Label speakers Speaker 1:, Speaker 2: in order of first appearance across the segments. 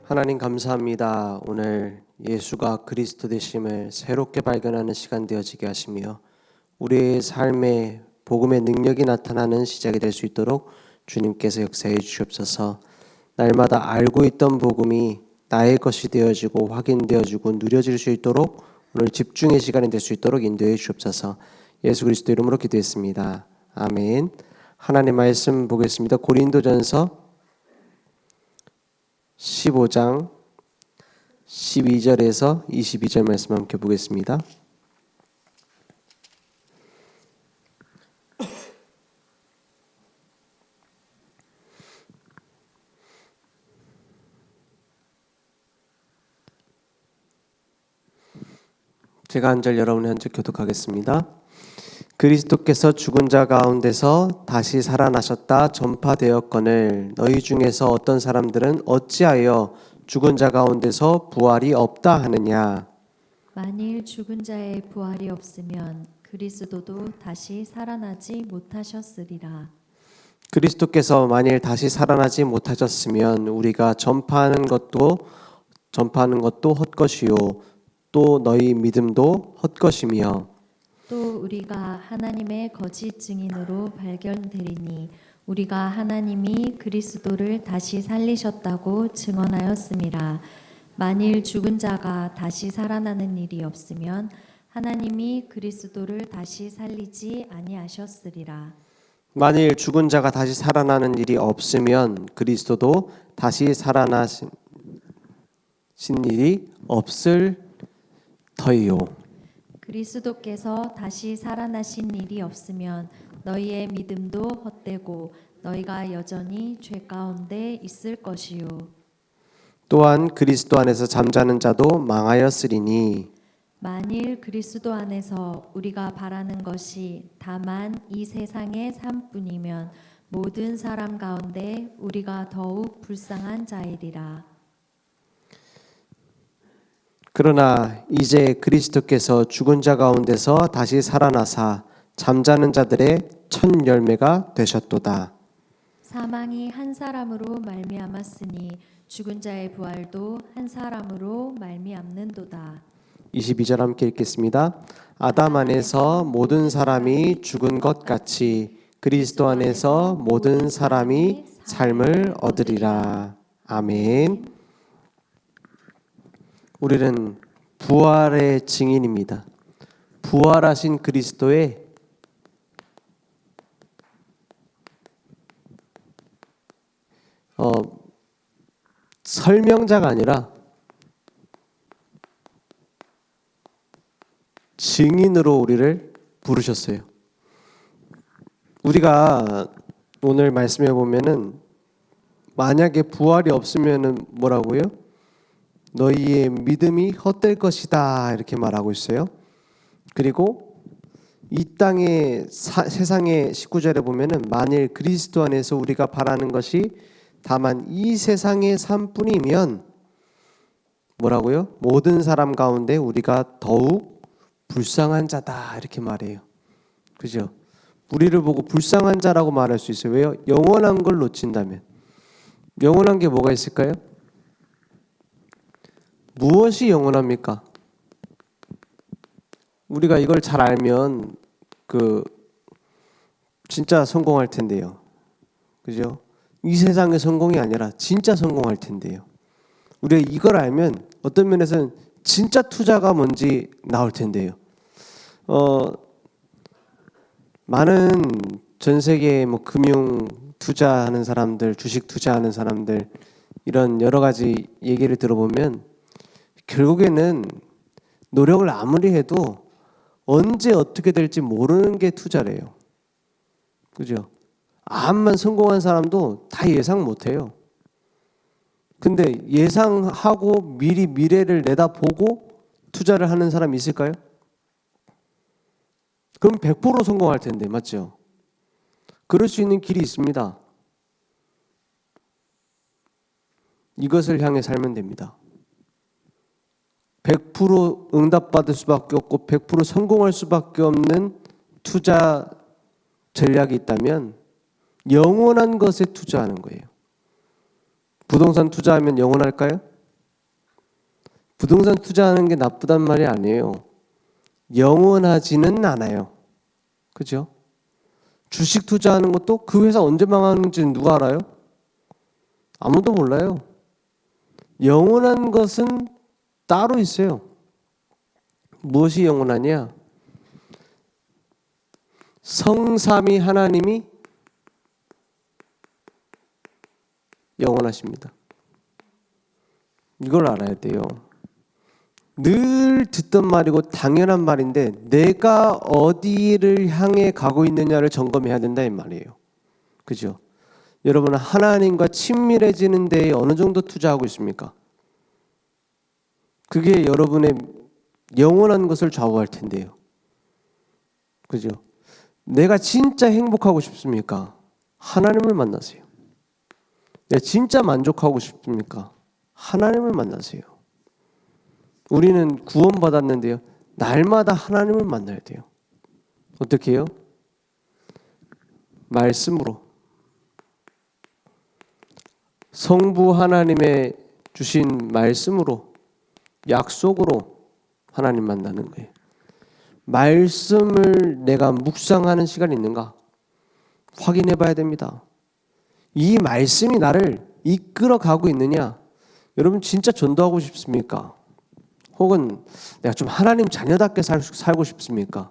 Speaker 1: 하나님 감사합니다. 오늘 예수가 그리스도 되심을 새롭게 발견하는 시간 되어지게 하시며 우리의 삶에 복음의 능력이 나타나는 시작이 될 수 있도록 주님께서 역사해 주시옵소서. 날마다 알고 있던 복음이 나의 것이 되어지고 확인되어지고 누려질 수 있도록 오늘 집중의 시간이 될 수 있도록 인도해 주옵소서. 예수 그리스도 이름으로 기도했습니다. 아멘. 하나님 말씀 보겠습니다. 고린도전서 15장 12절에서 22절 말씀 함께 보겠습니다. 제가 한 절 여러분이 한 절 교독하겠습니다. 그리스도께서 죽은 자 가운데서 다시 살아나셨다 전파되었거늘 너희 중에서 어떤 사람들은 어찌하여 죽은 자 가운데서 부활이 없다 하느냐.
Speaker 2: 만일 죽은 자의 부활이 없으면 그리스도도 다시 살아나지 못하셨으리라.
Speaker 1: 그리스도께서 만일 다시 살아나지 못하셨으면 우리가 전파하는 것도 헛것이요 또 너희 믿음도 헛것이며
Speaker 2: 또 우리가 하나님의 거짓 증인으로 발견되리니 우리가 하나님이 그리스도를 다시 살리셨다고 증언하였음이라. 만일 죽은 자가 다시 살아나는 일이 없으면 하나님이 그리스도를 다시 살리지 아니하셨으리라.
Speaker 1: 만일 죽은 자가 다시 살아나는 일이 없으면 그리스도도 다시 살아나신 일이 없을 터이요.
Speaker 2: 그리스도께서 다시 살아나신 일이 없으면 너희의 믿음도 헛되고 너희가 여전히 죄 가운데 있을 것이요.
Speaker 1: 또한 그리스도 안에서 잠자는 자도 망하였으리니
Speaker 2: 만일 그리스도 안에서 우리가 바라는 것이 다만 이 세상의 삶뿐이면 모든 사람 가운데 우리가 더욱 불쌍한 자이리라.
Speaker 1: 그러나 이제 그리스도께서 죽은 자 가운데서 다시 살아나사 잠자는 자들의 첫 열매가 되셨도다.
Speaker 2: 사망이 한 사람으로 말미암았으니 죽은 자의 부활도 한 사람으로 말미암는도다.
Speaker 1: 22절 함께 읽겠습니다. 아담 안에서 모든 사람이 죽은 것 같이 그리스도 안에서 모든 사람이 삶을 얻으리라. 아멘. 우리는 부활의 증인입니다. 부활하신 그리스도의 설명자가 아니라 증인으로 우리를 부르셨어요. 우리가 오늘 말씀해 보면은 만약에 부활이 없으면은 뭐라고요? 너희의 믿음이 헛될 것이다 이렇게 말하고 있어요. 그리고 이 땅의 세상의 19절에 보면은 만일 그리스도 안에서 우리가 바라는 것이 다만 이 세상의 삶뿐이면 뭐라고요? 모든 사람 가운데 우리가 더욱 불쌍한 자다 이렇게 말해요. 그죠? 우리를 보고 불쌍한 자라고 말할 수 있어요. 왜요? 영원한 걸 놓친다면. 영원한 게 뭐가 있을까요? 무엇이 영원합니까? 우리가 이걸 잘 알면 진짜 성공할 텐데요. 그죠? 이 세상의 성공이 아니라 진짜 성공할 텐데요. 우리가 이걸 알면 어떤 면에서는 진짜 투자가 뭔지 나올 텐데요. 많은 전 세계의 금융 투자하는 사람들, 주식 투자하는 사람들 이런 여러 가지 얘기를 들어보면 결국에는 노력을 아무리 해도 언제 어떻게 될지 모르는 게 투자래요. 그죠? 암만 성공한 사람도 다 예상 못해요. 근데 예상하고 미리 미래를 내다보고 투자를 하는 사람이 있을까요? 그럼 100% 성공할 텐데, 맞죠? 그럴 수 있는 길이 있습니다. 이것을 향해 살면 됩니다. 100% 응답받을 수밖에 없고 100% 성공할 수밖에 없는 투자 전략이 있다면 영원한 것에 투자하는 거예요. 부동산 투자하면 영원할까요? 부동산 투자하는 게 나쁘단 말이 아니에요. 영원하지는 않아요. 그죠? 주식 투자하는 것도 그 회사 언제 망하는지 누가 알아요? 아무도 몰라요. 영원한 것은 따로 있어요. 무엇이 영원하냐? 성삼위 하나님이 영원하십니다. 이걸 알아야 돼요. 늘 듣던 말이고 당연한 말인데 내가 어디를 향해 가고 있느냐를 점검해야 된다 이 말이에요. 그죠? 여러분은 하나님과 친밀해지는 데에 어느 정도 투자하고 있습니까? 그게 여러분의 영원한 것을 좌우할 텐데요. 그죠? 내가 진짜 행복하고 싶습니까? 하나님을 만나세요. 내가 진짜 만족하고 싶습니까? 하나님을 만나세요. 우리는 구원받았는데요. 날마다 하나님을 만나야 돼요. 어떻게 해요? 말씀으로. 성부 하나님의 주신 말씀으로, 약속으로 하나님 만나는 거예요. 말씀을 내가 묵상하는 시간이 있는가? 확인해 봐야 됩니다. 이 말씀이 나를 이끌어 가고 있느냐? 여러분 진짜 전도하고 싶습니까? 혹은 내가 좀 하나님 자녀답게 살고 싶습니까?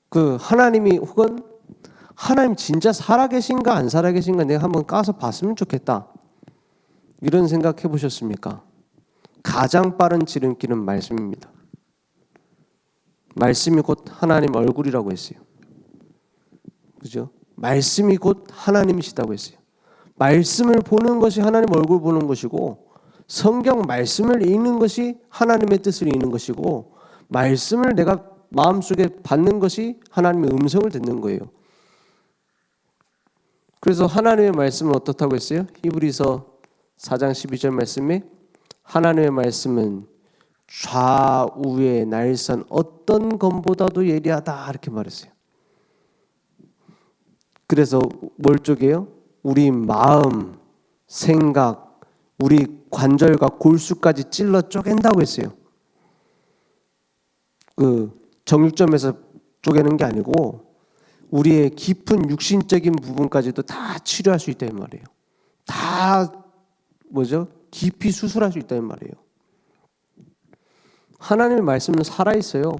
Speaker 1: 그 하나님이 혹은 하나님 진짜 살아계신가 안 살아계신가 내가 한번 까서 봤으면 좋겠다. 이런 생각 해보셨습니까? 가장 빠른 지름길은 말씀입니다. 말씀이 곧 하나님 얼굴이라고 했어요. 그죠? 말씀이 곧 하나님이시다고 했어요. 말씀을 보는 것이 하나님 얼굴 보는 것이고 성경 말씀을 읽는 것이 하나님의 뜻을 읽는 것이고 말씀을 내가 마음속에 받는 것이 하나님의 음성을 듣는 거예요. 그래서 하나님의 말씀은 어떻다고 했어요? 히브리서 4장 12절 말씀에 하나님의 말씀은 좌우의 날선 어떤 검보다도 예리하다 이렇게 말했어요. 그래서 뭘 쪼개요? 우리 마음, 생각, 우리 관절과 골수까지 찔러 쪼갠다고 했어요. 그 정육점에서 쪼개는 게 아니고 우리의 깊은 육신적인 부분까지도 다 치료할 수 있다는 말이에요. 다 뭐죠? 깊이 수술할 수 있다는 말이에요. 하나님의 말씀은 살아있어요.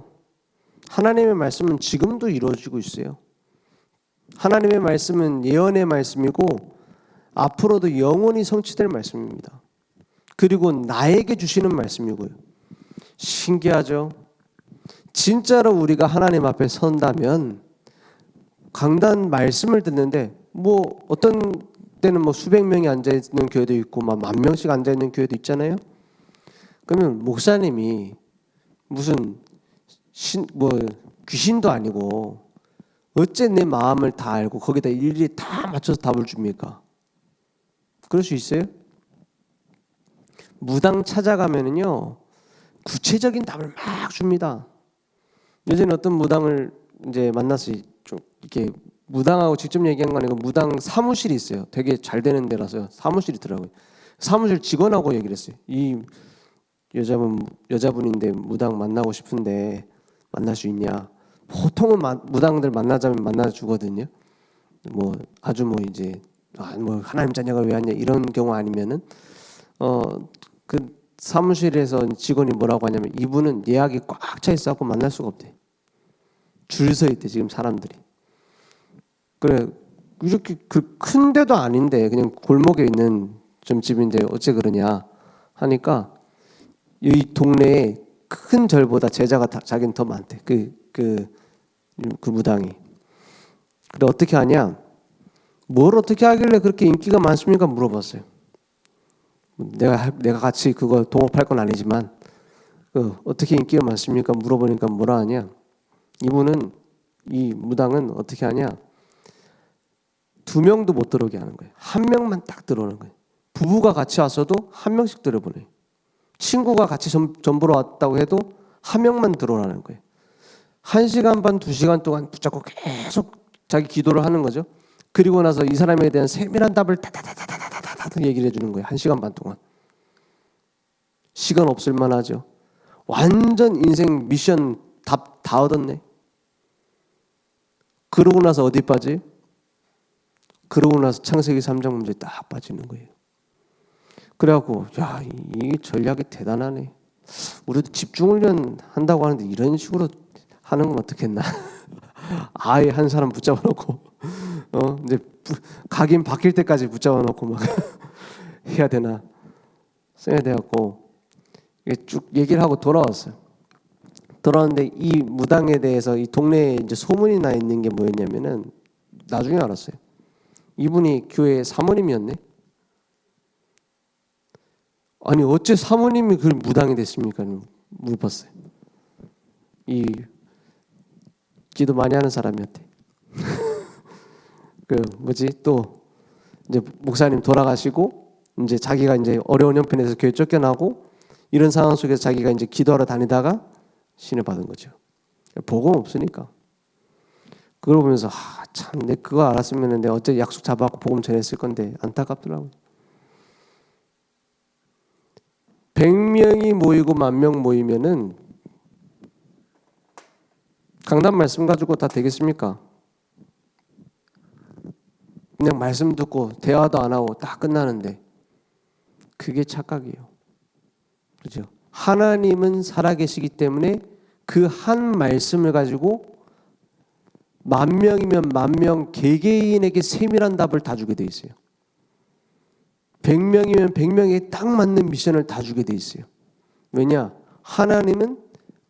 Speaker 1: 하나님의 말씀은 지금도 이루어지고 있어요. 하나님의 말씀은 예언의 말씀이고 앞으로도 영원히 성취될 말씀입니다. 그리고 나에게 주시는 말씀이고요. 신기하죠? 진짜로 우리가 하나님 앞에 선다면 강단 말씀을 듣는데 뭐 어떤 때는 뭐 수백 명이 앉아 있는 교회도 있고 막 만 명씩 앉아 있는 교회도 있잖아요. 그러면 목사님이 무슨 뭐 귀신도 아니고 어째 내 마음을 다 알고 거기다 일일이 다 맞춰서 답을 줍니까? 그럴 수 있어요? 무당 찾아가면은요 구체적인 답을 막 줍니다. 예전에 어떤 무당을 이제 만나서 좀 이렇게 무당하고 직접 얘기한 거 아니고 무당 사무실이 있어요. 되게 잘 되는 데라서 사무실이 있더라고요. 사무실 직원하고 얘기를 했어요. 이 여자분인데 무당 만나고 싶은데 만날 수 있냐? 보통은 무당들 만나자면 만나 주거든요. 뭐 아주 뭐 이제 뭐 하나님 자녀가 왜 왔냐 이런 경우 아니면은 그 사무실에서 직원이 뭐라고 하냐면 이분은 예약이 꽉 차 있어갖고 만날 수가 없대. 줄 서 있대 지금 사람들이. 그래 이렇게 그 큰 데도 아닌데 그냥 골목에 있는 점집인데 어째 그러냐 하니까 이 동네에 큰 절보다 제자가 자기는 더 많대. 그 무당이. 그래 어떻게 하냐? 뭘 어떻게 하길래 그렇게 인기가 많습니까? 물어봤어요. 내가 같이 그거 동업할 건 아니지만 어떻게 인기가 많습니까? 물어보니까 뭐라 하냐? 이분은 이 무당은 어떻게 하냐? 2명도 못 들어오게 하는 거예요. 1명만 딱 들어오는 거예요. 부부가 같이 왔어도 1명씩 들어보내요. 친구가 같이 점 보러 왔다고 해도 1명만 들어오라는 거예요. 1시간 반, 2시간 동안 붙잡고 계속 자기 기도를 하는 거죠. 그리고 나서 이 사람에 대한 세밀한 답을 다다다다다다다 얘기를 해주는 거예요. 1시간 반 동안. 시간 없을 만하죠. 완전 인생 미션 답 다 얻었네. 그러고 나서 어디 빠지? 그러고 나서 창세기 3장 문제에 딱 빠지는 거예요. 그래갖고 야, 이 전략이 대단하네. 우리도 집중훈련 한다고 하는데 이런 식으로 하는 건 어떻겠나. 아예 한 사람 붙잡아 놓고 이제 각인 바뀔 때까지 붙잡아 놓고 막 해야 되나 써야 돼갖고 쭉 얘기를 하고 돌아왔어요. 돌아왔는데 이 무당에 대해서 이 동네에 이제 소문이 나 있는 게 뭐였냐면은 나중에 알았어요. 이분이 교회 사모님이었네. 아니 어째 사모님이 그 무당이 됐습니까? 물어봤어요. 이 기도 많이 하는 사람이었대. 그 뭐지 또 이제 목사님 돌아가시고 이제 자기가 이제 어려운 형편에서 교회 쫓겨나고 이런 상황 속에서 자기가 이제 기도하러 다니다가 신을 받은 거죠. 복음 없으니까. 그걸 보면서 참 내 그거 알았으면 내가 어째 약속 잡아갖고 복음 전했을 건데 안타깝더라고요. 100명이 모이고 10,000명 모이면은 강단 말씀 가지고 다 되겠습니까? 그냥 말씀 듣고 대화도 안 하고 딱 끝나는데 그게 착각이에요. 그죠? 하나님은 살아계시기 때문에 그 한 말씀을 가지고 10,000명이면 10,000명 개개인에게 세밀한 답을 다 주게 돼 있어요. 100명이면 100명에 딱 맞는 미션을 다 주게 돼 있어요. 왜냐? 하나님은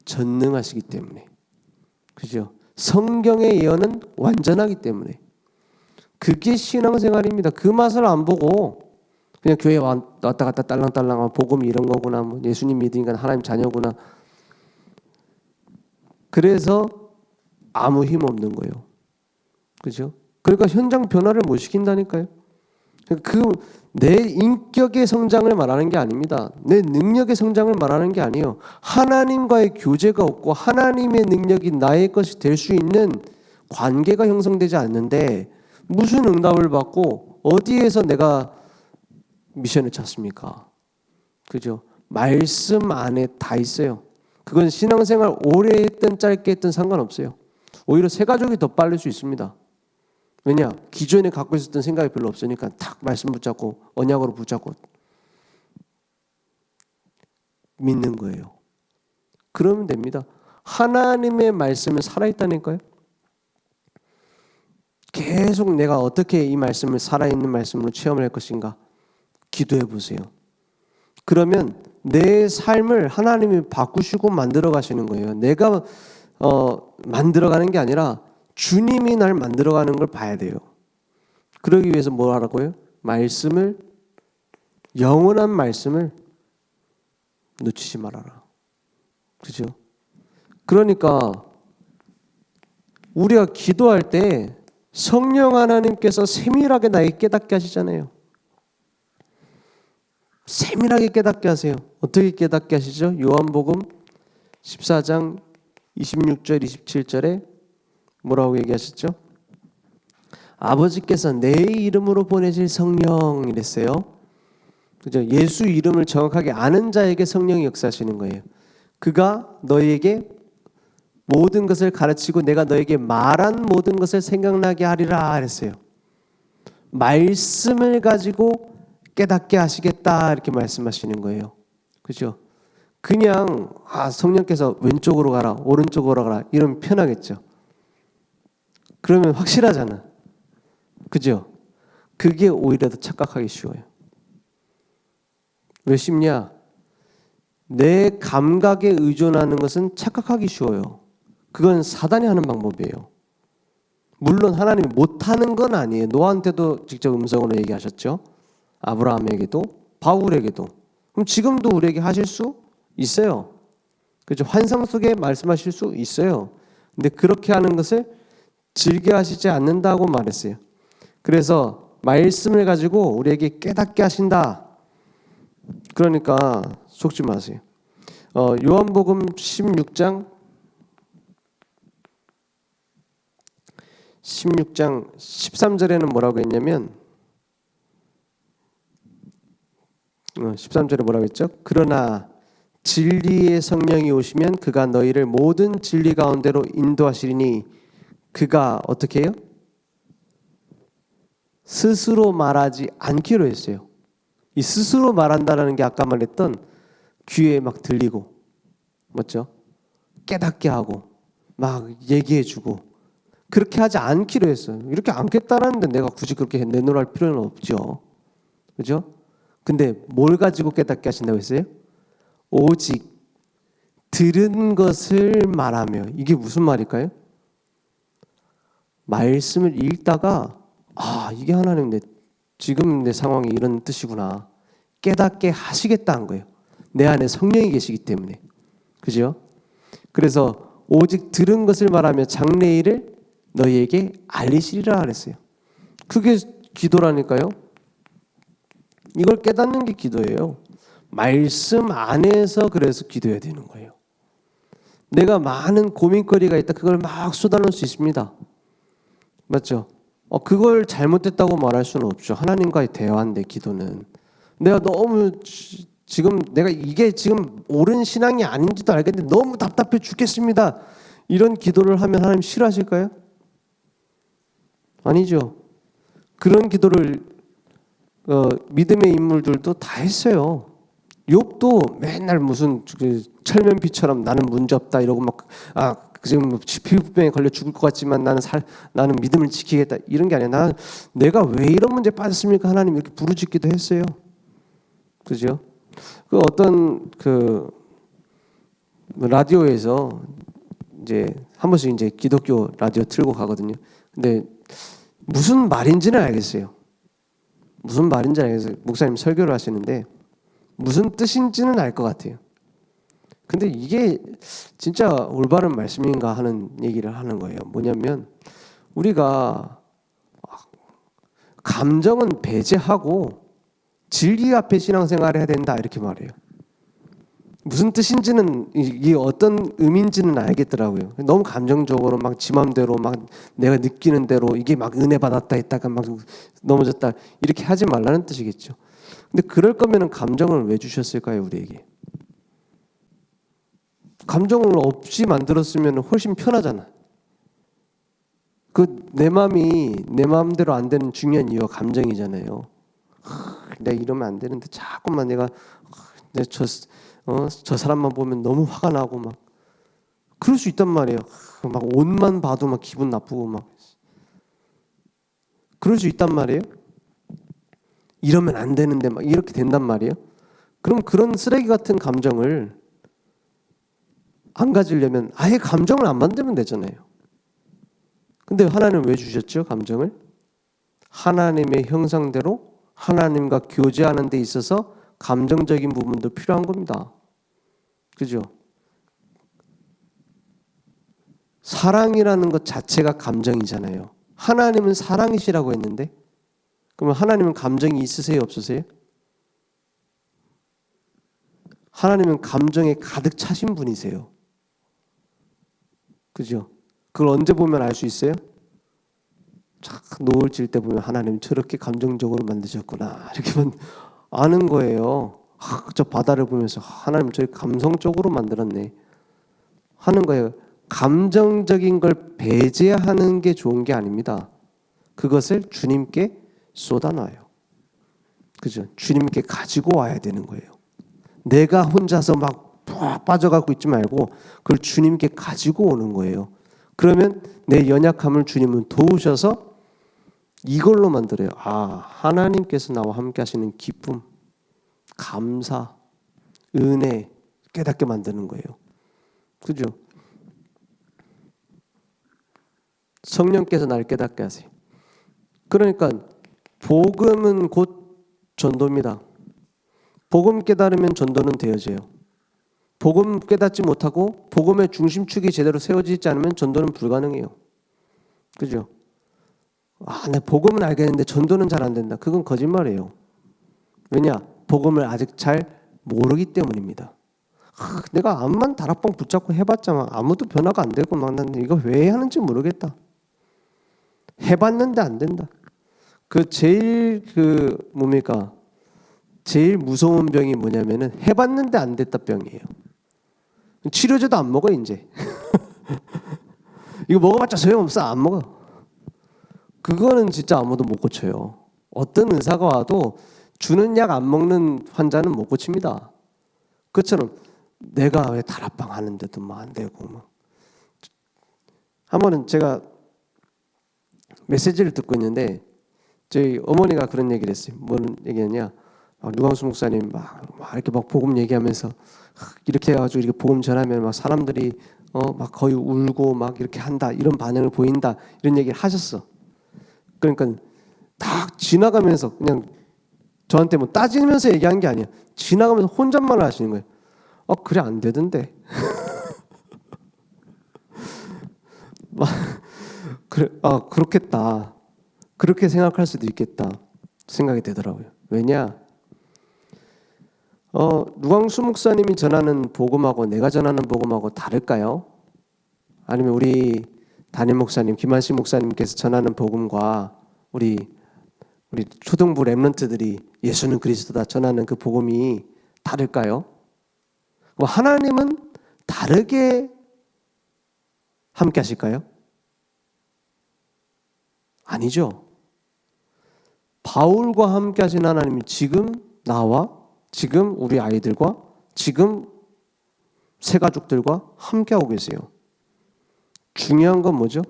Speaker 1: 전능하시기 때문에. 그죠? 성경의 예언은 완전하기 때문에. 그게 신앙생활입니다. 그 맛을 안 보고 그냥 교회 왔다 갔다 딸랑딸랑 복음이 이런 거구나. 뭐 예수님 믿으니까 하나님 자녀구나. 그래서 아무 힘 없는 거예요. 그죠? 그러니까 현장 변화를 못 시킨다니까요. 내 인격의 성장을 말하는 게 아닙니다. 내 능력의 성장을 말하는 게 아니에요. 하나님과의 교제가 없고 하나님의 능력이 나의 것이 될 수 있는 관계가 형성되지 않는데 무슨 응답을 받고 어디에서 내가 미션을 찾습니까? 그죠? 말씀 안에 다 있어요. 그건 신앙생활 오래 했든 짧게 했든 상관없어요. 오히려 새 가족이 더 빠를 수 있습니다. 왜냐? 기존에 갖고 있었던 생각이 별로 없으니까 탁 말씀 붙잡고 언약으로 붙잡고 믿는 거예요. 그러면 됩니다. 하나님의 말씀은 살아있다니까요. 계속 내가 어떻게 이 말씀을 살아있는 말씀으로 체험을 할 것인가 기도해 보세요. 그러면 내 삶을 하나님이 바꾸시고 만들어 가시는 거예요. 내가 만들어가는 게 아니라 주님이 날 만들어가는 걸 봐야 돼요. 그러기 위해서 뭘 하라고요? 말씀을 영원한 말씀을 놓치지 말아라. 그죠? 그러니까 우리가 기도할 때 성령 하나님께서 세밀하게 나에게 깨닫게 하시잖아요. 세밀하게 깨닫게 하세요. 어떻게 깨닫게 하시죠? 요한복음 14장 26절 27절에 뭐라고 얘기하셨죠? 아버지께서 내 이름으로 보내실 성령 이랬어요. 그죠? 예수 이름을 정확하게 아는 자에게 성령이 역사하시는 거예요. 그가 너희에게 모든 것을 가르치고 내가 너에게 말한 모든 것을 생각나게 하리라 했어요. 말씀을 가지고 깨닫게 하시겠다 이렇게 말씀하시는 거예요. 그죠? 그냥 성령께서 왼쪽으로 가라 오른쪽으로 가라 이러면 편하겠죠. 그러면 확실하잖아. 그죠? 그게 오히려 더 착각하기 쉬워요. 왜 쉽냐? 내 감각에 의존하는 것은 착각하기 쉬워요. 그건 사단이 하는 방법이에요. 물론 하나님이 못하는 건 아니에요. 노아한테도 직접 음성으로 얘기하셨죠. 아브라함에게도 바울에게도. 그럼 지금도 우리에게 하실 수 있어요. 그죠? 환상 속에 말씀하실 수 있어요. 근데 그렇게 하는 것을 즐겨 하시지 않는다고 말했어요. 그래서 말씀을 가지고 우리에게 깨닫게 하신다. 그러니까 속지 마세요. 요한복음 16장 13절에는 뭐라고 했냐면 13절에 뭐라고 했죠? 그러나 진리의 성령이 오시면 그가 너희를 모든 진리 가운데로 인도하시리니 그가 어떻게 해요? 스스로 말하지 않기로 했어요. 이 스스로 말한다라는 게 아까 말했던 귀에 막 들리고 맞죠? 깨닫게 하고 막 얘기해주고 그렇게 하지 않기로 했어요. 이렇게 않겠다라는데 내가 굳이 그렇게 내놓을 필요는 없죠. 그죠? 근데 뭘 가지고 깨닫게 하신다고 했어요? 오직 들은 것을 말하며. 이게 무슨 말일까요? 말씀을 읽다가 이게 하나님 지금 내 상황이 이런 뜻이구나 깨닫게 하시겠다는 거예요. 내 안에 성령이 계시기 때문에. 그죠? 그래서 오직 들은 것을 말하며 장래일을 너희에게 알리시리라 그랬어요. 그게 기도라니까요. 이걸 깨닫는 게 기도예요. 말씀 안에서 그래서 기도해야 되는 거예요. 내가 많은 고민거리가 있다. 그걸 막 쏟아놓을 수 있습니다. 맞죠? 그걸 잘못됐다고 말할 수는 없죠. 하나님과의 대화인데 기도는. 내가 너무 지금 내가 이게 지금 옳은 신앙이 아닌지도 알겠는데 너무 답답해 죽겠습니다. 이런 기도를 하면 하나님 싫어하실까요? 아니죠. 그런 기도를 믿음의 인물들도 다 했어요. 욥도 맨날 무슨 철면피처럼 나는 문제 없다 이러고 막 지금 피부병에 걸려 죽을 것 같지만 나는 믿음을 지키겠다 이런 게 아니라 내가 왜 이런 문제에 빠졌습니까? 하나님 이렇게 부르짖기도 했어요. 그죠? 그 어떤 라디오에서 이제 한 번씩 이제 기독교 라디오 틀고 가거든요. 근데 무슨 말인지는 알겠어요. 무슨 말인지 알겠어요. 목사님 설교를 하시는데 무슨 뜻인지는 알 것 같아요. 근데 이게 진짜 올바른 말씀인가 하는 얘기를 하는 거예요. 뭐냐면 우리가 감정은 배제하고 진리 앞에 신앙생활을 해야 된다 이렇게 말해요. 무슨 뜻인지는 이게 어떤 의미인지는 알겠더라고요. 너무 감정적으로 막 지 맘대로 막 내가 느끼는 대로 이게 막 은혜 받았다 했다가 막 넘어졌다 이렇게 하지 말라는 뜻이겠죠. 근데 그럴 거면은 감정을 왜 주셨을까요, 우리에게? 감정을 없이 만들었으면 훨씬 편하잖아. 내 마음이 내 마음대로 안 되는 중요한 이유가 감정이잖아요. 내가 이러면 안 되는데 자꾸만 내가 저 사람만 보면 너무 화가 나고 막 그럴 수 있단 말이에요. 막 옷만 봐도 막 기분 나쁘고 막 그럴 수 있단 말이에요. 이러면 안 되는데 막 이렇게 된단 말이에요. 그럼 그런 쓰레기 같은 감정을 안 가지려면 아예 감정을 안 만들면 되잖아요. 근데 하나님은 왜 주셨죠? 감정을? 하나님의 형상대로 하나님과 교제하는 데 있어서 감정적인 부분도 필요한 겁니다. 그죠? 사랑이라는 것 자체가 감정이잖아요. 하나님은 사랑이시라고 했는데 그러면 하나님은 감정이 있으세요? 없으세요? 하나님은 감정에 가득 차신 분이세요. 그죠? 그걸 언제 보면 알 수 있어요? 노을 질 때 보면 하나님 저렇게 감정적으로 만드셨구나 이렇게만 아는 거예요. 저 바다를 보면서 하나님 저렇게 감성적으로 만들었네 하는 거예요. 감정적인 걸 배제하는 게 좋은 게 아닙니다. 그것을 주님께 쏟아놔요. 그죠? 주님께 가지고 와야 되는 거예요. 내가 혼자서 막 빠져가고 있지 말고 그걸 주님께 가지고 오는 거예요. 그러면 내 연약함을 주님은 도우셔서 이걸로 만들어요. 하나님께서 나와 함께 하시는 기쁨, 감사, 은혜 깨닫게 만드는 거예요. 그죠? 성령께서 나를 깨닫게 하세요. 그러니까 복음은 곧 전도입니다. 복음 깨달으면 전도는 되어져요. 복음 깨닫지 못하고 복음의 중심축이 제대로 세워지지 않으면 전도는 불가능해요. 그죠? 내 복음은 알겠는데 전도는 잘 안 된다. 그건 거짓말이에요. 왜냐? 복음을 아직 잘 모르기 때문입니다. 내가 암만 다락방 붙잡고 해봤자 아무도 변화가 안 되고 난 이거 왜 하는지 모르겠다. 해봤는데 안 된다. 제일 뭡니까? 제일 무서운 병이 뭐냐면은 해봤는데 안 됐다 병이에요. 치료제도 안 먹어 이제. 이거 먹어봤자 소용없어. 안 먹어. 그거는 진짜 아무도 못 고쳐요. 어떤 의사가 와도 주는 약 안 먹는 환자는 못 고칩니다. 그처럼 내가 왜 다락방 하는데도 뭐 안 되고 막. 한 번은 제가 메시지를 듣고 있는데 저희 어머니가 그런 얘기를 했어요. 뭔 얘기냐냐? 류광수 목사님 막 이렇게 막 복음 얘기하면서 이렇게 해가지고 이렇게 복음 전하면 막 사람들이 막 거의 울고 막 이렇게 한다, 이런 반응을 보인다, 이런 얘기를 하셨어. 그러니까 딱 지나가면서 그냥 저한테 뭐 따지면서 얘기한 게 아니야. 지나가면서 혼잣말을 하시는 거예요. 그래 안 되던데. 막 그래, 그렇겠다. 그렇게 생각할 수도 있겠다 생각이 되더라고요. 왜냐? 류광수 목사님이 전하는 복음하고 내가 전하는 복음하고 다를까요? 아니면 우리 담임 목사님, 김한식 목사님께서 전하는 복음과 우리 초등부 랩런트들이 예수는 그리스도다 전하는 그 복음이 다를까요? 하나님은 다르게 함께 하실까요? 아니죠. 바울과 함께 하신 하나님이 지금 나와, 지금 우리 아이들과, 지금 새 가족들과 함께 하고 계세요. 중요한 건 뭐죠?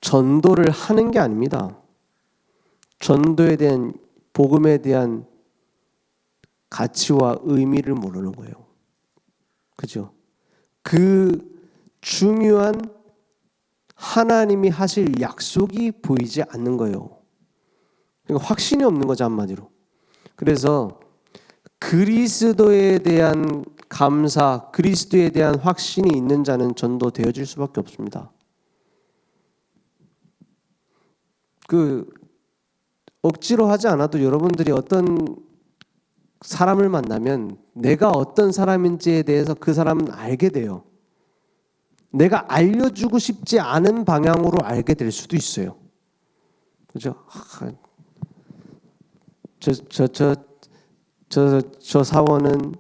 Speaker 1: 전도를 하는 게 아닙니다. 전도에 대한, 복음에 대한 가치와 의미를 모르는 거예요. 그죠? 그 중요한 하나님이 하실 약속이 보이지 않는 거예요. 그러니까 확신이 없는 거죠, 한마디로. 그래서 그리스도에 대한 감사, 그리스도에 대한 확신이 있는 자는 전도되어질 수밖에 없습니다. 억지로 하지 않아도 여러분들이 어떤 사람을 만나면 내가 어떤 사람인지에 대해서 그 사람은 알게 돼요. 내가 알려주고 싶지 않은 방향으로 알게 될 수도 있어요. 그죠? 저 사원은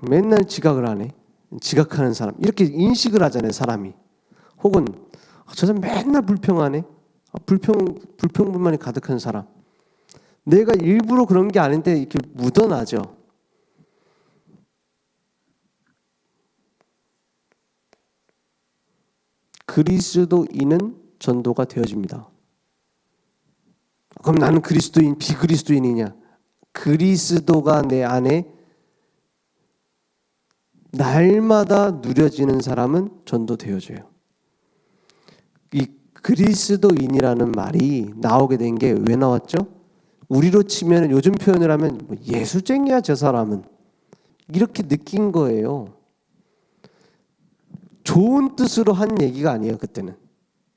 Speaker 1: 맨날 지각을 하네. 지각하는 사람. 이렇게 인식을 하잖아요, 사람이. 혹은 저 사람 맨날 불평하네. 불평불만이 가득한 사람. 내가 일부러 그런 게 아닌데 이렇게 묻어나죠. 그리스도인은 전도가 되어집니다. 그럼 나는 그리스도인, 비그리스도인이냐? 그리스도가 내 안에 날마다 누려지는 사람은 전도되어져요. 이 그리스도인이라는 말이 나오게 된 게 왜 나왔죠? 우리로 치면 요즘 표현을 하면 예수쟁이야 저 사람은, 이렇게 느낀 거예요. 좋은 뜻으로 한 얘기가 아니에요. 그때는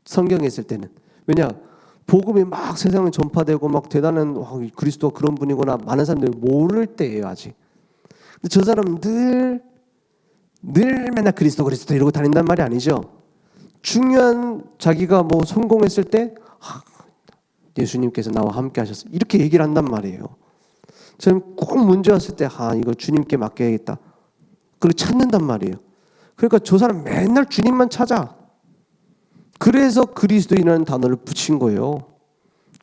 Speaker 1: 성경에 있을 때는. 왜냐? 복음이 막 세상에 전파되고 막 대단한 그리스도가 그런 분이구나 많은 사람들이 모를 때예요, 아직. 근데 저 사람은 늘 맨날 그리스도 이러고 다닌단 말이 아니죠. 중요한 자기가 뭐 성공했을 때 예수님께서 나와 함께 하셨어, 이렇게 얘기를 한단 말이에요. 저는 꼭 문제 왔을 때 이거 주님께 맡겨야겠다, 그걸 찾는단 말이에요. 그러니까 저 사람 맨날 주님만 찾아. 그래서 그리스도인이라는 단어를 붙인 거예요.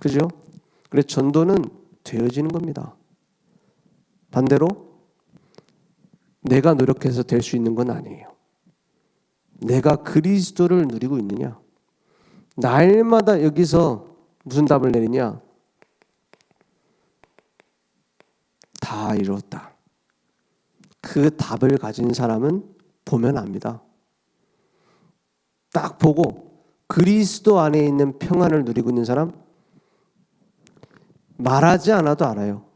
Speaker 1: 그죠? 그래서 전도는 되어지는 겁니다. 반대로 내가 노력해서 될 수 있는 건 아니에요. 내가 그리스도를 누리고 있느냐? 날마다 여기서 무슨 답을 내리냐? 다 이뤘다. 그 답을 가진 사람은 보면 압니다. 딱 보고 그리스도 안에 있는 평안을 누리고 있는 사람, 말하지 않아도 알아요.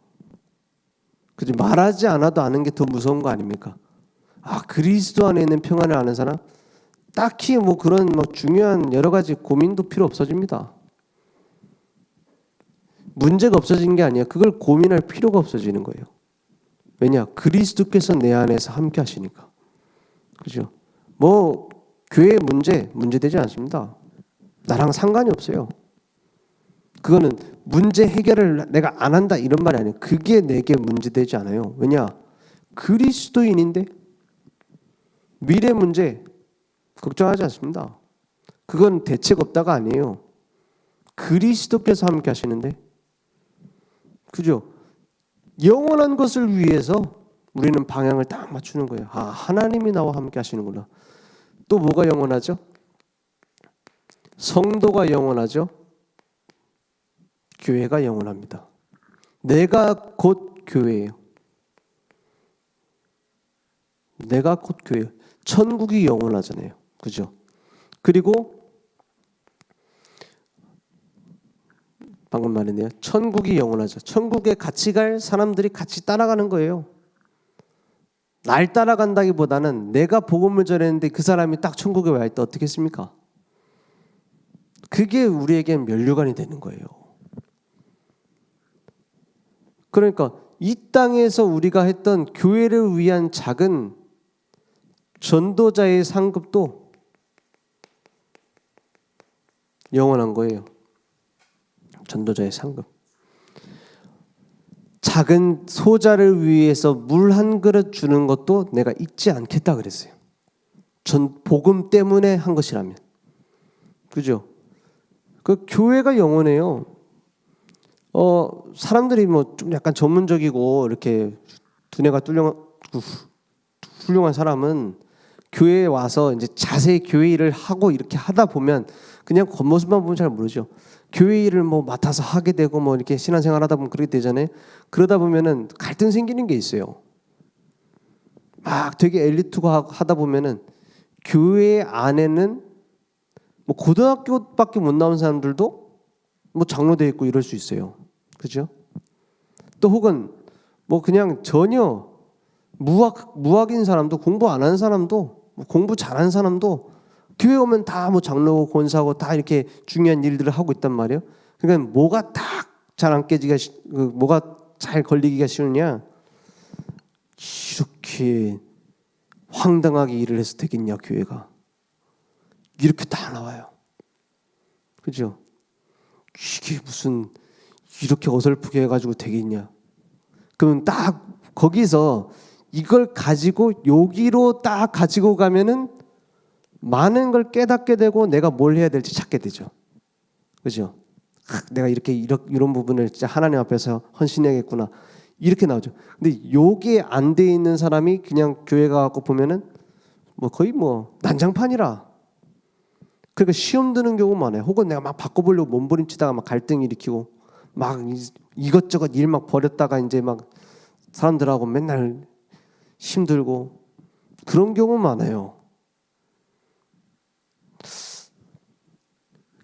Speaker 1: 그죠? 말하지 않아도 아는 게 더 무서운 거 아닙니까? 그리스도 안에 있는 평안을 아는 사람, 딱히 뭐 그런 중요한 여러 가지 고민도 필요 없어집니다. 문제가 없어진 게 아니야. 그걸 고민할 필요가 없어지는 거예요. 왜냐? 그리스도께서 내 안에서 함께 하시니까. 그죠? 교회 문제되지 않습니다. 나랑 상관이 없어요. 그거는 문제 해결을 내가 안 한다 이런 말이 아니에요. 그게 내게 문제되지 않아요. 왜냐? 그리스도인인데 미래 문제 걱정하지 않습니다. 그건 대책 없다가 아니에요. 그리스도께서 함께 하시는데, 그죠? 영원한 것을 위해서 우리는 방향을 딱 맞추는 거예요. 아, 하나님이 나와 함께 하시는구나. 또 뭐가 영원하죠? 성도가 영원하죠. 교회가 영원합니다. 내가 곧 교회예요. 내가 곧 교회예요. 천국이 영원하잖아요. 그죠? 그리고 방금 말했네요. 천국이 영원하죠. 천국에 같이 갈 사람들이 같이 따라가는 거예요. 날 따라간다기보다는 내가 복음을 전했는데 그 사람이 딱 천국에 와 있다. 어떻게 했습니까? 그게 우리에겐 면류관이 되는 거예요. 그러니까 이 땅에서 우리가 했던 교회를 위한 작은 전도자의 상급도 영원한 거예요. 전도자의 상급. 작은 소자를 위해서 물 한 그릇 주는 것도 내가 잊지 않겠다 그랬어요. 복음 때문에 한 것이라면. 그죠? 그 교회가 영원해요. 사람들이 뭐 좀 약간 전문적이고 이렇게 두뇌가 훌륭한 사람은 교회에 와서 이제 자세히 교회 일을 하고 이렇게 하다 보면 그냥 겉모습만 보면 잘 모르죠. 교회 일을 뭐 맡아서 하게 되고 뭐 이렇게 신앙생활 하다 보면 그렇게 되잖아요. 그러다 보면은 갈등 생기는 게 있어요. 막 되게 엘리트가 하다 보면은 교회 안에는 뭐 고등학교밖에 못 나온 사람들도 뭐 장로돼 있고 이럴 수 있어요. 그죠? 또 혹은 뭐 그냥 전혀 무학인 사람도 공부 안 하는 사람도 뭐 공부 잘하는 사람도 교회 오면 다 뭐 장로고 권사고 다 이렇게 중요한 일들을 하고 있단 말이에요. 그러니까 뭐가 딱 잘 안 깨지기가 뭐가 잘 걸리기가 쉬우냐? 이렇게 황당하게 일을 해서 되겠냐 교회가? 이렇게 다 나와요. 그죠? 이게 무슨 이렇게 어설프게 해가지고 되겠냐? 그럼 딱 거기서 이걸 가지고 여기로 딱 가지고 가면은 많은 걸 깨닫게 되고 내가 뭘 해야 될지 찾게 되죠. 그죠? 내가 이렇게 이런 부분을 진짜 하나님 앞에서 헌신해야겠구나. 이렇게 나오죠. 근데 요게 안 돼 있는 사람이 그냥 교회 가고 보면은 뭐 거의 뭐 난장판이라. 그러니까 시험 드는 경우 많아요. 혹은 내가 막 바꿔보려고 몸부림치다가 막 갈등 일으키고 막 이것저것 일 막 버렸다가 이제 막 사람들하고 맨날 힘들고 그런 경우 많아요.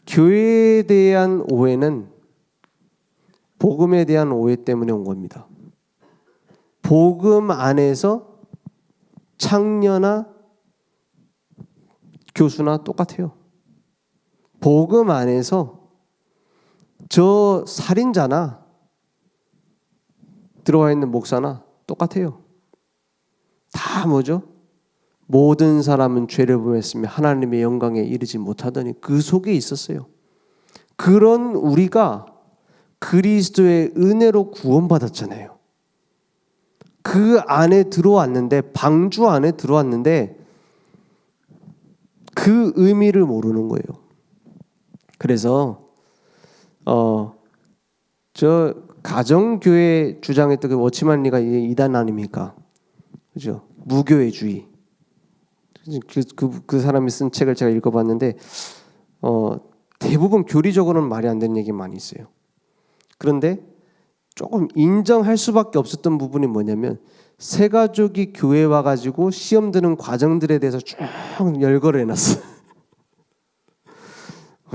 Speaker 1: 교회에 대한 오해는 복음에 대한 오해 때문에 온 겁니다. 복음 안에서 창녀나 교수나 똑같아요. 복음 안에서 저 살인자나 들어와 있는 목사나 똑같아요. 다 뭐죠? 모든 사람은 죄를 범했으며 하나님의 영광에 이르지 못하더니 그 속에 있었어요. 그런 우리가 그리스도의 은혜로 구원받았잖아요. 그 안에 들어왔는데 방주 안에 들어왔는데 그 의미를 모르는 거예요. 그래서 저 가정교회 주장했던 그 워치만 리가 이단 아닙니까? 그죠? 무교회주의. 그 사람이 쓴 책을 제가 읽어봤는데 대부분 교리적으로는 말이 안 되는 얘기 많이 있어요. 그런데 조금 인정할 수밖에 없었던 부분이 뭐냐면 새 가족이 교회 와가지고 시험 드는 과정들에 대해서 쭉 열거를 해놨어.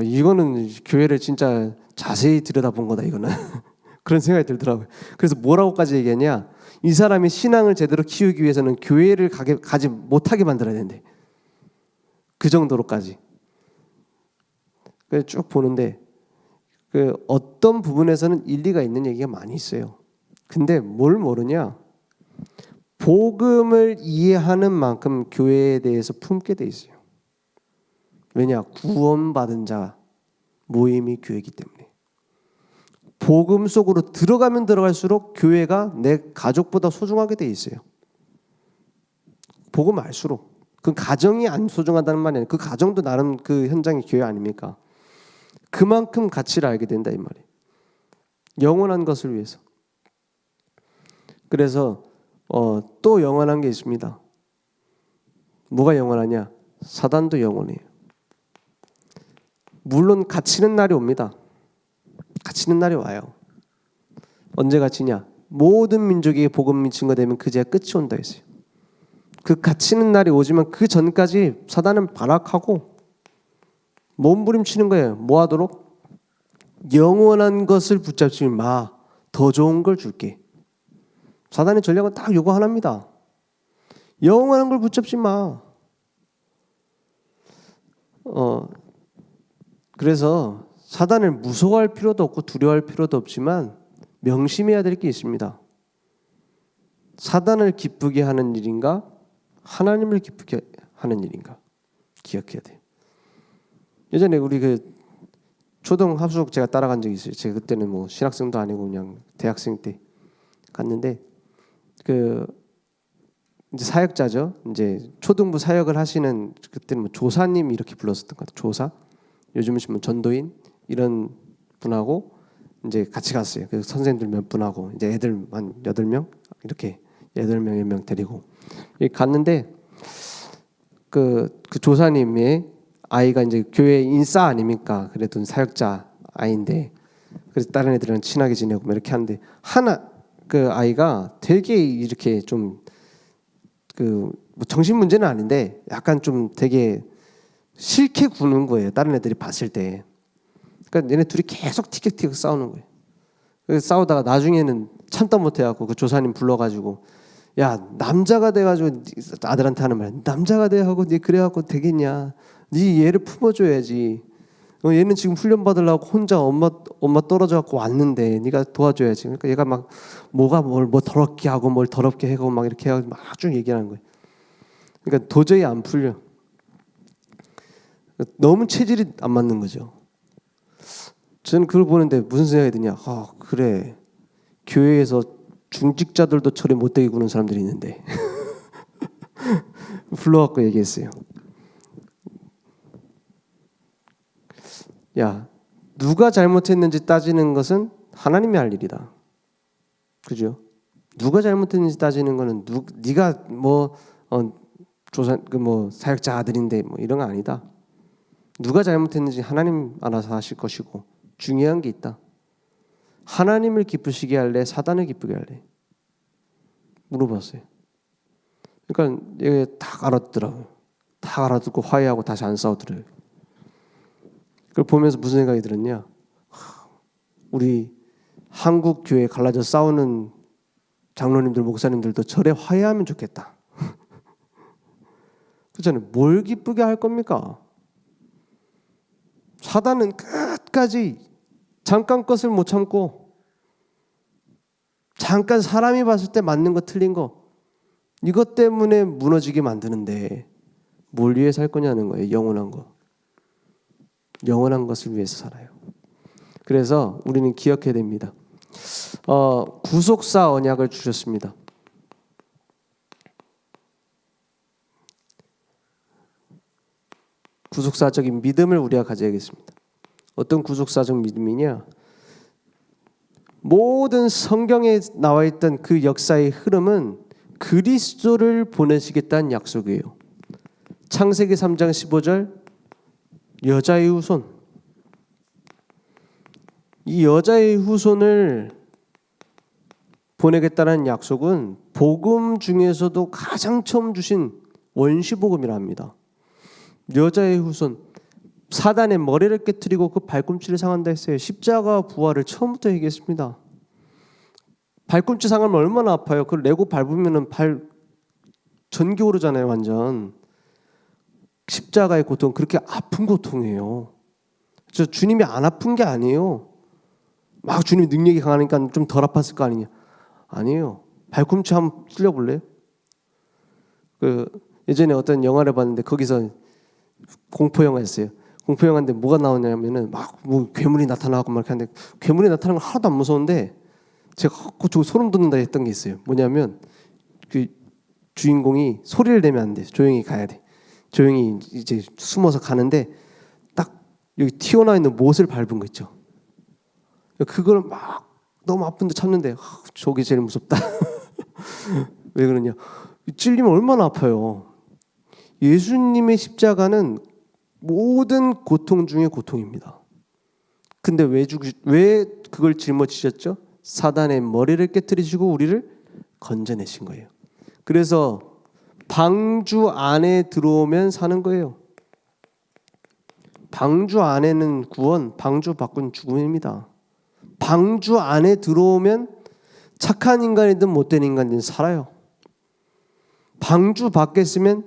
Speaker 1: 이거는 교회를 진짜 자세히 들여다본 거다 이거는. 그런 생각이 들더라고요. 그래서 뭐라고까지 얘기하냐? 이 사람이 신앙을 제대로 키우기 위해서는 교회를 가지 못하게 만들어야 된대. 그 정도로까지. 그래서 쭉 보는데 그 어떤 부분에서는 일리가 있는 얘기가 많이 있어요. 근데 뭘 모르냐? 복음을 이해하는 만큼 교회에 대해서 품게 돼 있어요. 왜냐? 구원받은 자 모임이 교회이기 때문에. 복음 속으로 들어가면 들어갈수록 교회가 내 가족보다 소중하게 돼 있어요. 복음 알수록. 그 가정이 안 소중하다는 말이 아니에요. 그 가정도 나름 그 현장의 교회 아닙니까? 그만큼 가치를 알게 된다 이 말이에요. 영원한 것을 위해서. 그래서 또 영원한 게 있습니다. 뭐가 영원하냐? 사단도 영원해요. 물론 갇히는 날이 옵니다. 갇히는 날이 와요. 언제 갇히냐? 모든 민족에게 복음이 증거되면 그제야 끝이 온다 했어요. 그 갇히는 날이 오지만 그 전까지 사단은 발악하고 몸부림치는 거예요. 뭐 하도록? 영원한 것을 붙잡지 마. 더 좋은 걸 줄게. 사단의 전략은 딱 요거 하나입니다. 영원한 걸 붙잡지 마. 그래서 사단을 무서워할 필요도 없고 두려워할 필요도 없지만 명심해야 될 게 있습니다. 사단을 기쁘게 하는 일인가? 하나님을 기쁘게 하는 일인가? 기억해야 돼요. 예전에 우리 그 초등 합숙 제가 따라간 적이 있어요. 제가 그때는 뭐 신학생도 아니고 그냥 대학생 때 갔는데 그 이제 사역자죠. 이제 초등부 사역을 하시는 그때는 뭐 조사님 이렇게 불렀었던 것 같아요. 조사. 요즘은 뭐 전도인 이런 분하고 이제 같이 갔어요. 그래서 선생님들 몇 분하고 이제 애들 한 8명 이렇게 8명 10명 데리고 갔는데 그 조사님의 아이가 이제 교회 인싸 아닙니까? 그래도 사역자 아이인데 그래서 다른 애들이랑 친하게 지내고 뭐 이렇게 하는데 하나 그 아이가 되게 이렇게 좀 그 뭐 정신 문제는 아닌데 약간 좀 되게 싫게 구는 거예요. 다른 애들이 봤을 때. 그러니까 얘네 둘이 계속 티격태격 싸우는 거예요. 그래서 싸우다가 나중에는 참다 못해갖고 그 조사님 불러가지고 야 남자가 돼가지고 아들한테 하는 말 남자가 돼하고 네 그래갖고 되겠냐? 네 얘를 품어줘야지. 얘는 지금 훈련 받으려고 혼자 엄마 떨어져갖고 왔는데 네가 도와줘야지. 그러니까 얘가 막 뭐가 뭐 더럽게 하고 뭘 더럽게 하고 막 이렇게 해가지고 막 쭉 얘기하는 거예요. 그러니까 도저히 안 풀려. 너무 체질이 안 맞는 거죠. 저는 그걸 보는데 무슨 생각이 드냐? 그래. 교회에서 중직자들도 처리 못되게 구는 사람들이 있는데 불러갖고 얘기했어요. 야, 누가 잘못했는지 따지는 것은 하나님이 할 일이다. 그죠? 누가 잘못했는지 따지는 거는 네가 뭐 조사 뭐 사역자 아들인데 뭐 이런 거 아니다. 누가 잘못했는지 하나님 알아서 하실 것이고 중요한 게 있다. 하나님을 기쁘시게 할래? 사단을 기쁘게 할래? 물어봤어요. 그러니까 이게 다 알아듣더라고요. 다 알아듣고 화해하고 다시 안 싸우더래요. 그걸 보면서 무슨 생각이 들었냐? 우리 한국 교회 갈라져 싸우는 장로님들, 목사님들도 절에 화해하면 좋겠다. 그렇잖아요. 뭘 기쁘게 할 겁니까? 사단은 끝까지 잠깐 것을 못 참고 잠깐 사람이 봤을 때 맞는 거 틀린 거 이것 때문에 무너지게 만드는데 뭘 위해서 할 거냐는 거예요. 영원한 거. 영원한 것을 위해서 살아요. 그래서 우리는 기억해야 됩니다. 구속사 언약을 주셨습니다. 구속사적인 믿음을 우리가 가져야겠습니다. 어떤 구속사적 믿음이냐? 모든 성경에 나와 있던 그 역사의 흐름은 그리스도를 보내시겠다는 약속이에요. 창세기 3장 15절 여자의 후손. 이 여자의 후손을 보내겠다는 약속은 복음 중에서도 가장 처음 주신 원시복음이라 합니다. 여자의 후손, 사단의 머리를 깨뜨리고 그 발꿈치를 상한다 했어요. 십자가 부활을 처음부터 얘기했습니다. 발꿈치 상하면 얼마나 아파요. 그걸 레고 밟으면 발 전기 오르잖아요. 완전. 십자가의 고통, 그렇게 아픈 고통이에요. 저 주님이 안 아픈 게 아니에요. 막 주님이 능력이 강하니까 좀 덜 아팠을 거 아니냐. 아니에요. 발꿈치 한번 찔려볼래요? 예전에 어떤 영화를 봤는데 거기서 공포 영화였어요. 공포 영화인데 뭐가 나오냐면은 막 뭐 괴물이 나타나고 막 이렇게 하는데 괴물이 나타나는 건 하나도 안 무서운데 제가 저 소름 돋는다 했던 게 있어요. 뭐냐면 그 주인공이 소리를 내면 안 돼. 조용히 가야 돼. 조용히 이제 숨어서 가는데 딱 여기 튀어나와 있는 못을 밟은 거 있죠. 그걸 막 너무 아픈데 참는데 저게 제일 무섭다. 왜 그러냐? 찔리면 얼마나 아파요. 예수님의 십자가는 모든 고통 중에 고통입니다. 근데 왜 그걸 짊어지셨죠? 사단의 머리를 깨뜨리시고 우리를 건져내신 거예요. 그래서 방주 안에 들어오면 사는 거예요. 방주 안에는 구원, 방주 밖은 죽음입니다. 방주 안에 들어오면 착한 인간이든 못된 인간이든 살아요. 방주 밖에 있으면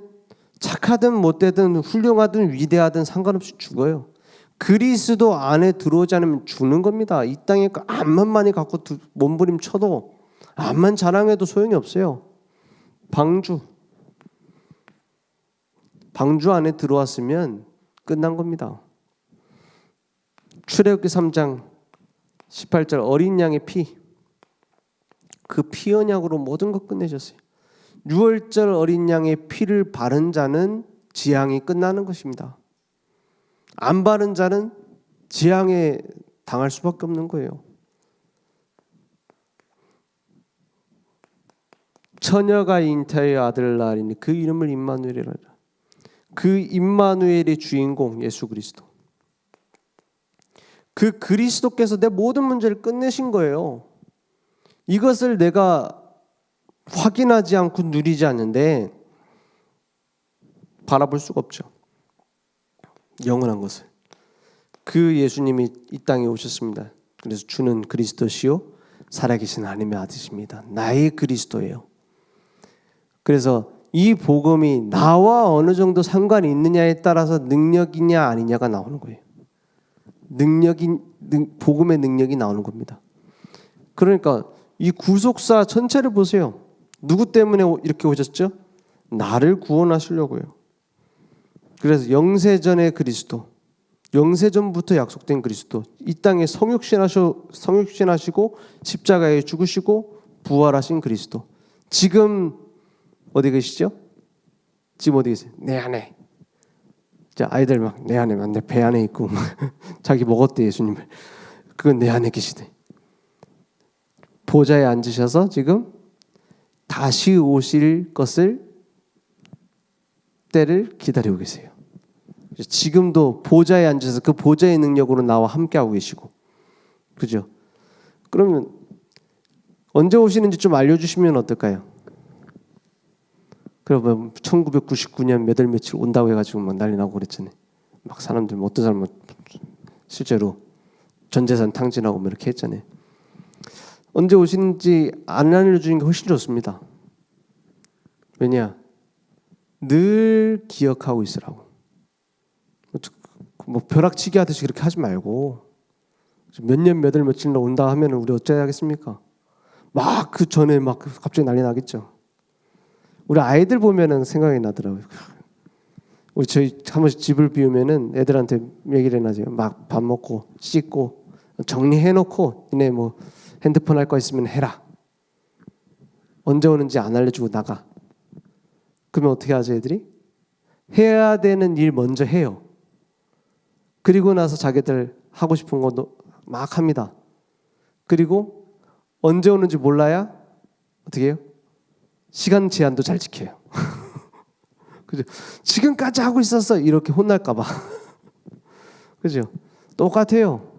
Speaker 1: 착하든 못되든 훌륭하든 위대하든 상관없이 죽어요. 그리스도 안에 들어오지 않으면 죽는 겁니다. 이 땅에 암만 많이 갖고 몸부림 쳐도 암만 자랑해도 소용이 없어요. 방주 안에 들어왔으면 끝난 겁니다. 출애굽기 3장 18절 어린 양의 피, 그 피 언약으로 모든 것 끝내셨어요. 유월절 어린 양의 피를 바른 자는 재앙이 끝나는 것입니다. 안 바른 자는 재앙에 당할 수밖에 없는 거예요. 처녀가 잉태하여 아들을 낳으리니 그 이름을 임마누엘이라. 그 임마누엘의 주인공 예수 그리스도. 그 그리스도께서 내 모든 문제를 끝내신 거예요. 이것을 내가 확인하지 않고 누리지 않는데 바라볼 수가 없죠. 영원한 것을. 그 예수님이 이 땅에 오셨습니다. 그래서 주는 그리스도시요 살아계신 하나님의 아들이십니다. 나의 그리스도예요. 그래서 이 복음이 나와 어느 정도 상관이 있느냐에 따라서 능력이냐 아니냐가 나오는 거예요. 복음의 능력이 나오는 겁니다. 그러니까 이 구속사 전체를 보세요. 누구 때문에 이렇게 오셨죠? 나를 구원하시려고요. 그래서 영세전의 그리스도, 영세전부터 약속된 그리스도, 이 땅에 성육신하시고 십자가에 죽으시고 부활하신 그리스도. 지금 어디 계시죠? 지금 어디 계세요? 내 안에. 자, 아이들 막 내 안에, 내 배 안에 있고 자기 먹었대 예수님을. 그건 내 안에 계시대. 보좌에 앉으셔서 지금 다시 오실 것을 때를 기다리고 계세요. 지금도 보좌에 앉아서 그 보좌의 능력으로 나와 함께하고 계시고, 그죠? 그러면 언제 오시는지 좀 알려주시면 어떨까요? 그러면 1999년 몇 월 며칠 온다고 해가지고 막 난리 나고 그랬잖아요. 막 사람들 어떤 사람은 실제로 전 재산 탕진하고 뭐 이렇게 했잖아요. 언제 오시는지 안 알려주는 게 훨씬 좋습니다. 왜냐? 늘 기억하고 있으라고. 뭐 벼락치기 하듯이 그렇게 하지 말고 몇 년 몇 월 며칠 온다 하면 우리 어쩌야겠습니까? 막 그 전에 막 갑자기 난리 나겠죠. 우리 아이들 보면은 생각이 나더라고요. 우리 저희 한 번씩 집을 비우면은 애들한테 얘기를 해놔요. 막 밥 먹고 씻고 정리해놓고 니네 뭐 핸드폰 할 거 있으면 해라. 언제 오는지 안 알려주고 나가. 그러면 어떻게 하죠, 애들이? 해야 되는 일 먼저 해요. 그리고 나서 자기들 하고 싶은 것도 막 합니다. 그리고 언제 오는지 몰라야 어떻게 해요? 시간 제한도 잘 지켜요. 그죠? 지금까지 하고 있었어 이렇게 혼날까 봐. 그죠? 똑같아요.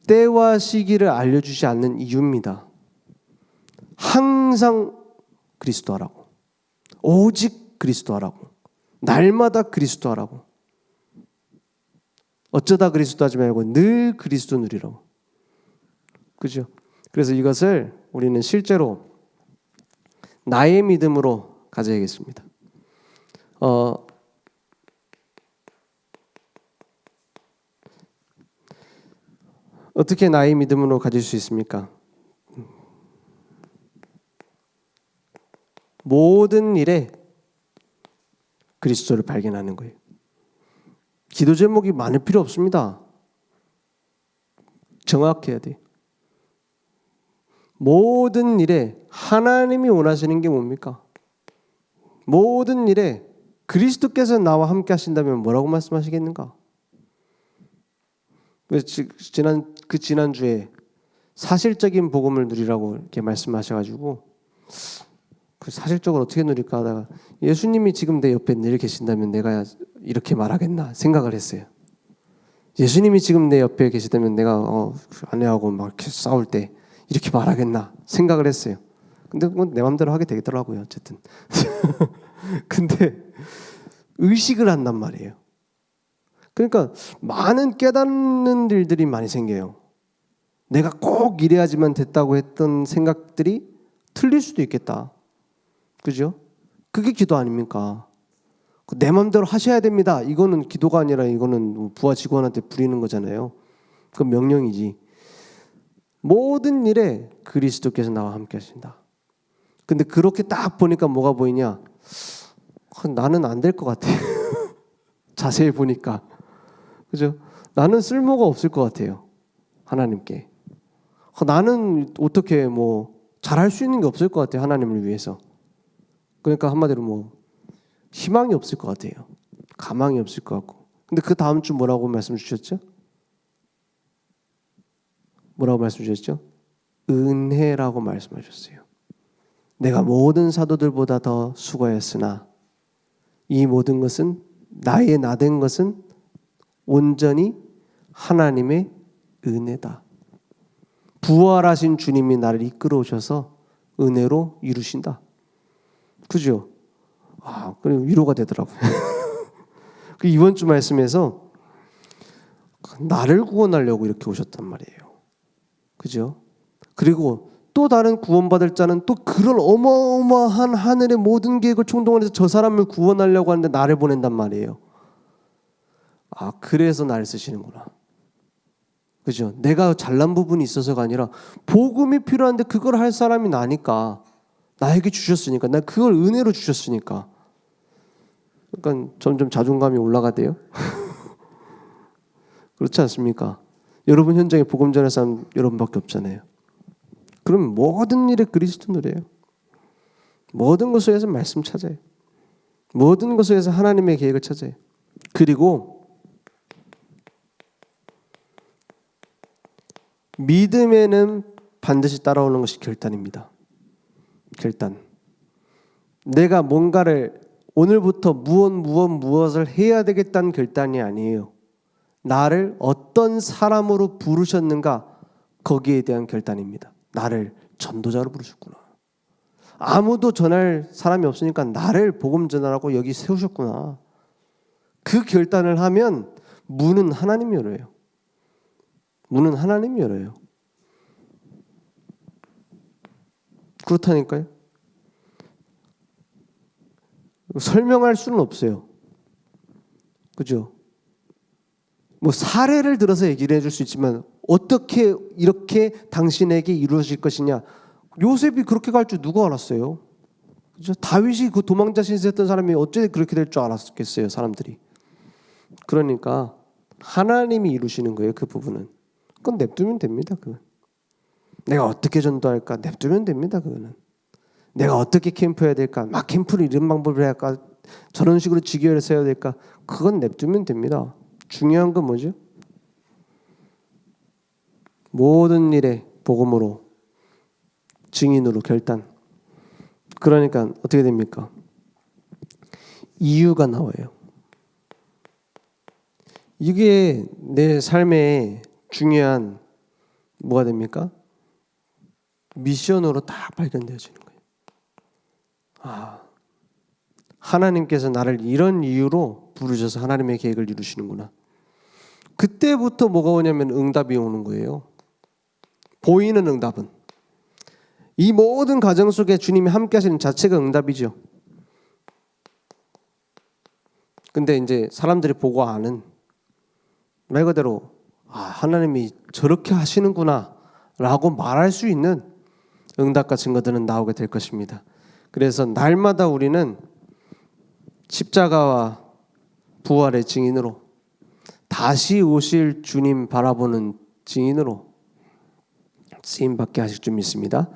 Speaker 1: 때와 시기를 알려주지 않는 이유입니다. 항상 그리스도 하라고. 오직 그리스도 하라고. 날마다 그리스도 하라고. 어쩌다 그리스도 하지 말고 늘 그리스도 누리라고. 그죠? 그래서 이것을 우리는 실제로 나의 믿음으로 가져야겠습니다. 어떻게 나의 믿음으로 가질 수 있습니까? 모든 일에 그리스도를 발견하는 거예요. 기도 제목이 많을 필요 없습니다. 정확해야 돼. 모든 일에 하나님이 원하시는 게 뭡니까? 모든 일에 그리스도께서 나와 함께 하신다면 뭐라고 말씀하시겠는가? 지난주에 사실적인 복음을 누리라고 이렇게 말씀하셔가지고 그 사실적으로 어떻게 누릴까 하다가 예수님이 지금 내 옆에 늘 계신다면 내가 이렇게 말하겠나 생각을 했어요. 예수님이 지금 내 옆에 계시다면 내가 아내하고 막 이렇게 싸울 때 이렇게 말하겠나 생각을 했어요. 근데 그건 내 마음대로 하게 되더라고요. 어쨌든. 근데 의식을 한단 말이에요. 그러니까 많은 깨닫는 일들이 많이 생겨요. 내가 꼭 이래야지만 됐다고 했던 생각들이 틀릴 수도 있겠다. 그죠? 그게 기도 아닙니까? 내 마음대로 하셔야 됩니다. 이거는 기도가 아니라 이거는 부하 직원한테 부리는 거잖아요. 그건 명령이지. 모든 일에 그리스도께서 나와 함께 하신다. 근데 그렇게 딱 보니까 뭐가 보이냐? 나는 안 될 것 같아. 자세히 보니까. 그죠? 나는 쓸모가 없을 것 같아요. 하나님께. 나는 어떻게 잘할 수 있는 게 없을 것 같아요. 하나님을 위해서. 그러니까 한마디로 희망이 없을 것 같아요. 가망이 없을 것 같고. 근데 그 다음 주 뭐라고 말씀 주셨죠? 뭐라고 말씀 주셨죠? 은혜라고 말씀하셨어요. 내가 모든 사도들보다 더 수고했으나 이 모든 것은 나의 나된 것은 온전히 하나님의 은혜다. 부활하신 주님이 나를 이끌어 오셔서 은혜로 이루신다. 그죠? 그리고 위로가 되더라고요. 이번 주 말씀에서 나를 구원하려고 이렇게 오셨단 말이에요. 그죠? 그리고 또 다른 구원받을 자는 또 그런 어마어마한 하늘의 모든 계획을 총동원해서 저 사람을 구원하려고 하는데 나를 보낸단 말이에요. 그래서 나를 쓰시는구나. 그죠? 내가 잘난 부분이 있어서가 아니라 복음이 필요한데 그걸 할 사람이 나니까 나에게 주셨으니까 나 그걸 은혜로 주셨으니까 그러니까 점점 자존감이 올라가대요. 그렇지 않습니까? 여러분 현장에 복음 전할 사람 여러분밖에 없잖아요. 그럼 모든 일에 그리스도 누려요. 모든 것 속에서 말씀 찾아요. 모든 것 속에서 하나님의 계획을 찾아요. 그리고 믿음에는 반드시 따라오는 것이 결단입니다. 결단. 내가 뭔가를 오늘부터 무엇을 해야 되겠다는 결단이 아니에요. 나를 어떤 사람으로 부르셨는가 거기에 대한 결단입니다. 나를 전도자로 부르셨구나. 아무도 전할 사람이 없으니까 나를 복음 전하라고 여기 세우셨구나. 그 결단을 하면 문은 하나님이 열어요. 문은 하나님이 열어요. 그렇다니까요. 설명할 수는 없어요. 그죠? 사례를 들어서 얘기를 해줄 수 있지만 어떻게 이렇게 당신에게 이루어질 것이냐. 요셉이 그렇게 갈 줄 누가 알았어요? 그죠? 다윗이 그 도망자 신세했던 사람이 어째 그렇게 될 줄 알았겠어요, 사람들이. 그러니까 하나님이 이루시는 거예요, 그 부분은. 그건 냅두면 됩니다, 그건. 내가 어떻게 전도할까? 냅두면 됩니다, 그거는. 내가 어떻게 캠프해야 될까? 막 캠프를 이런 방법을 해야 할까? 저런 식으로 지교회를 세워야 될까? 그건 냅두면 됩니다. 중요한 건 뭐죠? 모든 일에 복음으로 증인으로 결단. 그러니까 어떻게 됩니까? 이유가 나와요. 이게 내 삶에 중요한 뭐가 됩니까? 미션으로 딱 발견되어지는 거예요. 하나님께서 나를 이런 이유로 부르셔서 하나님의 계획을 이루시는구나. 그때부터 뭐가 오냐면 응답이 오는 거예요. 보이는 응답은. 이 모든 과정 속에 주님이 함께 하시는 자체가 응답이죠. 근데 이제 사람들이 보고 아는 말 그대로 하나님이 저렇게 하시는구나 라고 말할 수 있는 응답 같은 것들은 나오게 될 것입니다. 그래서 날마다 우리는 십자가와 부활의 증인으로 다시 오실 주님 바라보는 증인으로 쓰임 받게 하실 줄 믿습니다.